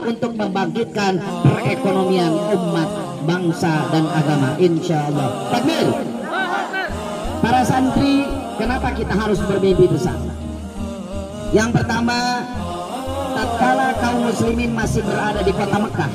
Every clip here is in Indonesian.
untuk membangkitkan perekonomian umat, bangsa dan agama, insya Allah. Takbir. Para santri, kenapa kita harus bermimpi besar? Yang pertama, tatkala kaum muslimin masih berada di kota Mekah,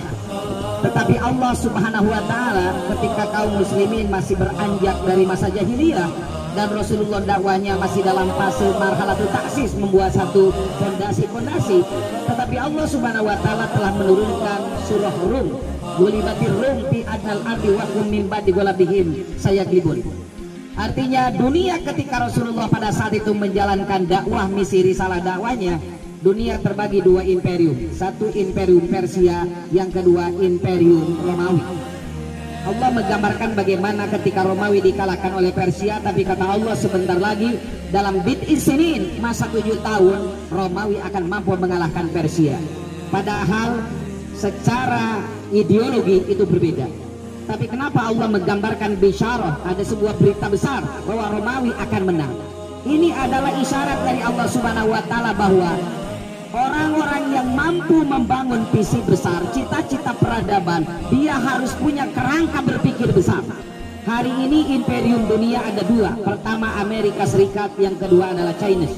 tetapi Allah Subhanahu wa Ta'ala ketika kaum muslimin masih beranjak dari masa jahiliyah dan Rasulullah dakwahnya masih dalam fase marhalatul taksis, membuat satu fondasi-fondasi, tetapi Allah Subhanahu wa Ta'ala telah menurunkan surah Rum, gulibatir Rum fi adnal ardi wa hum min ba'di ghalabihim sayaglibun. Artinya dunia ketika Rasulullah pada saat itu menjalankan dakwah misi risalah dakwahnya, dunia terbagi dua imperium, satu imperium Persia, yang kedua imperium Romawi. Allah menggambarkan bagaimana ketika Romawi dikalahkan oleh Persia, tapi kata Allah sebentar lagi dalam bid'i sinin, masa 7 tahun Romawi akan mampu mengalahkan Persia. Padahal secara ideologi itu berbeda. Tapi kenapa Allah menggambarkan bisyarah, ada sebuah berita besar bahwa Romawi akan menang? Ini adalah isyarat dari Allah Subhanahu wa Ta'ala bahwa orang-orang yang mampu membangun visi besar, cita-cita peradaban, dia harus punya kerangka berpikir besar. Hari ini imperium dunia ada dua. Pertama Amerika Serikat, yang kedua adalah China.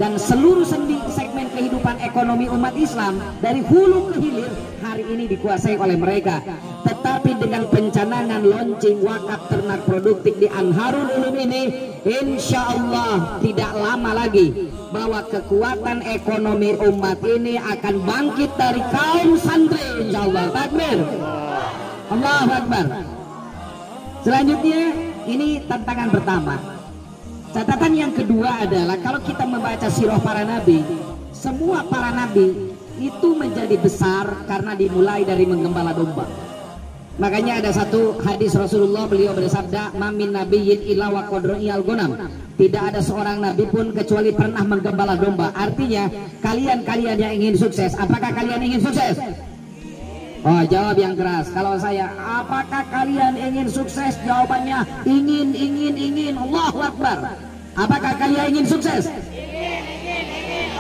Dan seluruh segmen kehidupan ekonomi umat Islam dari hulu ke hilir hari ini dikuasai oleh mereka. Tetapi dengan pencanangan launching wakaf ternak produktif di Anharul Ulum ini, insya Allah tidak lama lagi bahwa kekuatan ekonomi umat ini akan bangkit dari kaum santri, insya Allah. Takbir, Allahu Akbar. Selanjutnya ini tantangan pertama. Catatan yang kedua adalah kalau kita membaca sirah para nabi, semua para nabi itu menjadi besar karena dimulai dari menggembala domba. Makanya ada satu hadis Rasulullah, beliau bersabda, "Mamin nabiyyin illa wa qadru'iyal gonam." Tidak ada seorang nabi pun kecuali pernah menggembala domba. Artinya kalian yang ingin sukses, apakah kalian ingin sukses? Oh, jawab yang keras. Kalau saya, apakah kalian ingin sukses? Jawabannya ingin. Allahu Akbar. Apakah kalian ingin sukses? Ingin.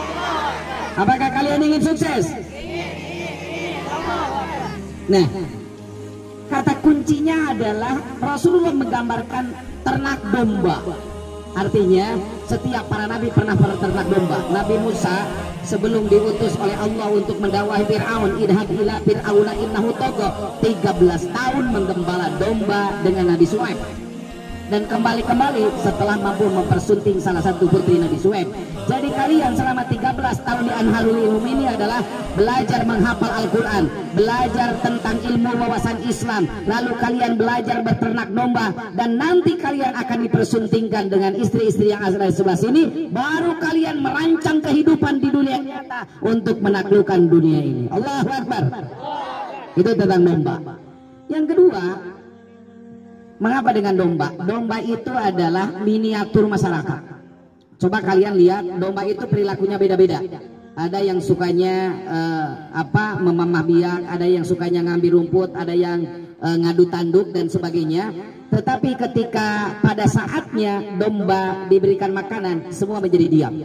Apakah kalian ingin sukses? Ingin. Nah, kata kuncinya adalah Rasulullah menggambarkan ternak domba. Artinya setiap para nabi pernah ternak domba. Nabi Musa sebelum diutus oleh Allah untuk mendakwahi Fir'aun, idhab ila fir'auna innahu tagha, 13 tahun menggembala domba dengan Nabi Syuaib. Dan kembali setelah mampu mempersunting salah satu putri Nabi Syuaib. Jadi kalian selama 13 tahun di Anharul Ulum ini adalah belajar menghafal Al-Quran, belajar tentang ilmu wawasan Islam, lalu kalian belajar beternak domba, dan nanti kalian akan dipersuntingkan dengan istri-istri yang ada di sebelah sini, baru kalian merancang kehidupan di dunia nyata untuk menaklukkan dunia ini. Allahu Akbar. Itu tentang domba. Yang kedua, mengapa dengan domba? Domba itu adalah miniatur masyarakat. Coba kalian lihat, domba itu perilakunya beda-beda. Ada yang sukanya memamah biak, ada yang sukanya ngambil rumput, ada yang ngadu tanduk dan sebagainya. Tetapi ketika pada saatnya domba diberikan makanan, semua menjadi diam.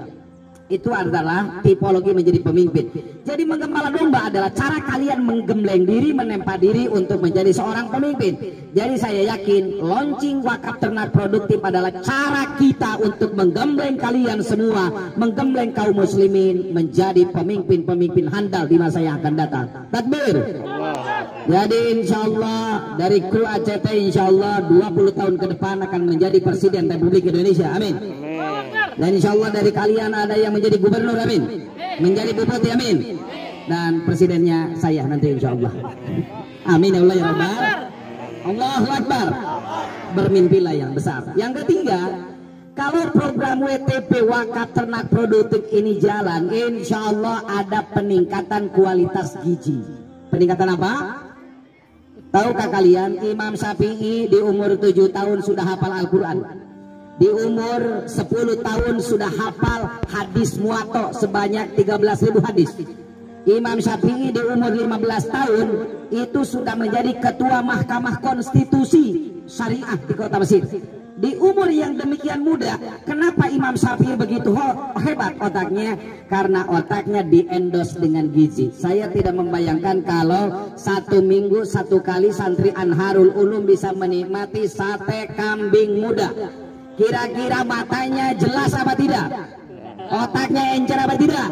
Itu adalah tipologi menjadi pemimpin. Jadi menggembala domba adalah cara kalian menggembleng diri, menempa diri untuk menjadi seorang pemimpin. Jadi saya yakin launching wakaf ternak produktif adalah cara kita untuk menggembleng kalian semua, menggembleng kaum muslimin menjadi pemimpin-pemimpin handal di masa yang akan datang. Takbir. Jadi insya Allah dari kru ACT insya Allah 20 tahun ke depan akan menjadi Presiden Republik Indonesia. Amin. Dan insya Allah dari kalian ada yang menjadi gubernur, amin. Menjadi bupati, amin. Dan presidennya saya nanti insya Allah. Amin ya Allah ya Rabbal. Allahu Akbar. Bermimpilah yang besar. Yang ketiga, kalau program WTP wakaf ternak produktif ini jalan, insya Allah ada peningkatan kualitas gizi. Peningkatan apa? Tahukah kalian Imam Syafi'i di umur 7 tahun sudah hafal Al-Quran? Di umur 10 tahun sudah hafal hadis muwatta sebanyak 13.000 hadis. Imam Syafi'i di umur 15 tahun itu sudah menjadi ketua Mahkamah Konstitusi Syariah di kota Mesir. Di umur yang demikian muda, kenapa Imam Syafi'i begitu hebat otaknya? Karena otaknya diendos dengan gizi. Saya tidak membayangkan kalau satu minggu satu kali santri Anharul Ulum bisa menikmati sate kambing muda. Kira-kira matanya jelas apa tidak? Otaknya encer apa tidak?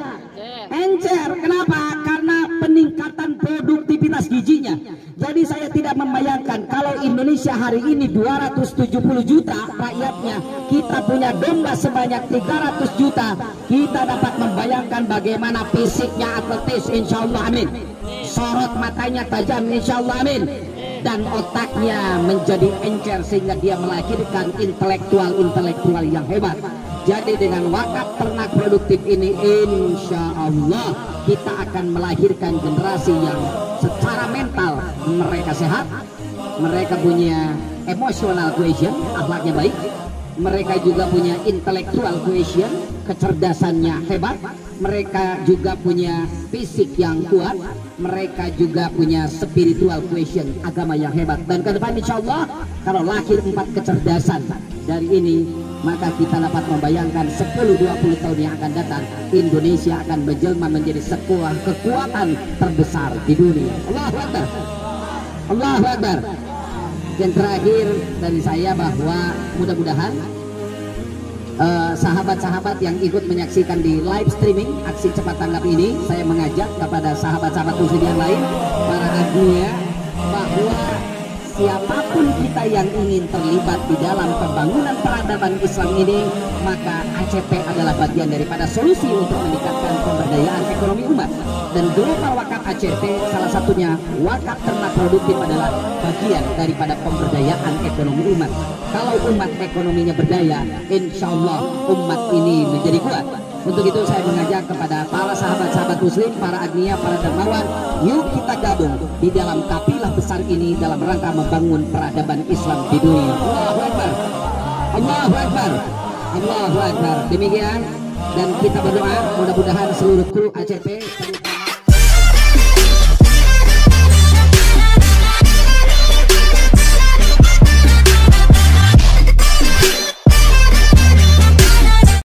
Encer. Kenapa? Karena peningkatan produktivitas gizinya. Jadi saya tidak membayangkan kalau Indonesia hari ini 270 juta rakyatnya, kita punya domba sebanyak 300 juta, kita dapat membayangkan bagaimana fisiknya atletis, insya Allah, amin. Sorot matanya tajam, insya Allah, amin. Dan otaknya menjadi encer sehingga dia melahirkan intelektual yang hebat. Jadi dengan wakaf ternak produktif ini, insya Allah kita akan melahirkan generasi yang secara mental mereka sehat, mereka punya emotional quotient, akhlaknya baik, mereka juga punya intellectual quotient, kecerdasannya hebat, mereka juga punya fisik yang kuat, mereka juga punya spiritual quotient, agama yang hebat. Dan ke depan insya Allah kalau lahir 4 kecerdasan dari ini, maka kita dapat membayangkan 10-20 tahun yang akan datang Indonesia akan menjelma menjadi sebuah kekuatan terbesar di dunia. Allahu Akbar, Allahu Akbar. Yang terakhir dari saya bahwa mudah-mudahan sahabat-sahabat yang ikut menyaksikan di live streaming aksi cepat tanggap ini, saya mengajak kepada sahabat-sahabat muslim yang lain, para agnia, bahwa siapapun kita yang ingin terlibat di dalam pembangunan peradaban Islam ini, maka ACP adalah bagian daripada solusi untuk meningkatkan pemberdayaan ekonomi umat. Dan Global Wakaf ACP salah satunya wakaf ternak produktif adalah bagian daripada pemberdayaan ekonomi umat. Kalau umat ekonominya berdaya, insya Allah umat ini menjadi kuat. Untuk itu saya mengajak kepada para sahabat-sahabat muslim, para agnia, para dermawan, yuk kita gabung di dalam kafilah besar ini dalam rangka membangun peradaban Islam di dunia. Allahu Akbar, Allahu Akbar, Allahu Akbar. Demikian, dan kita berdoa mudah-mudahan seluruh kru ACP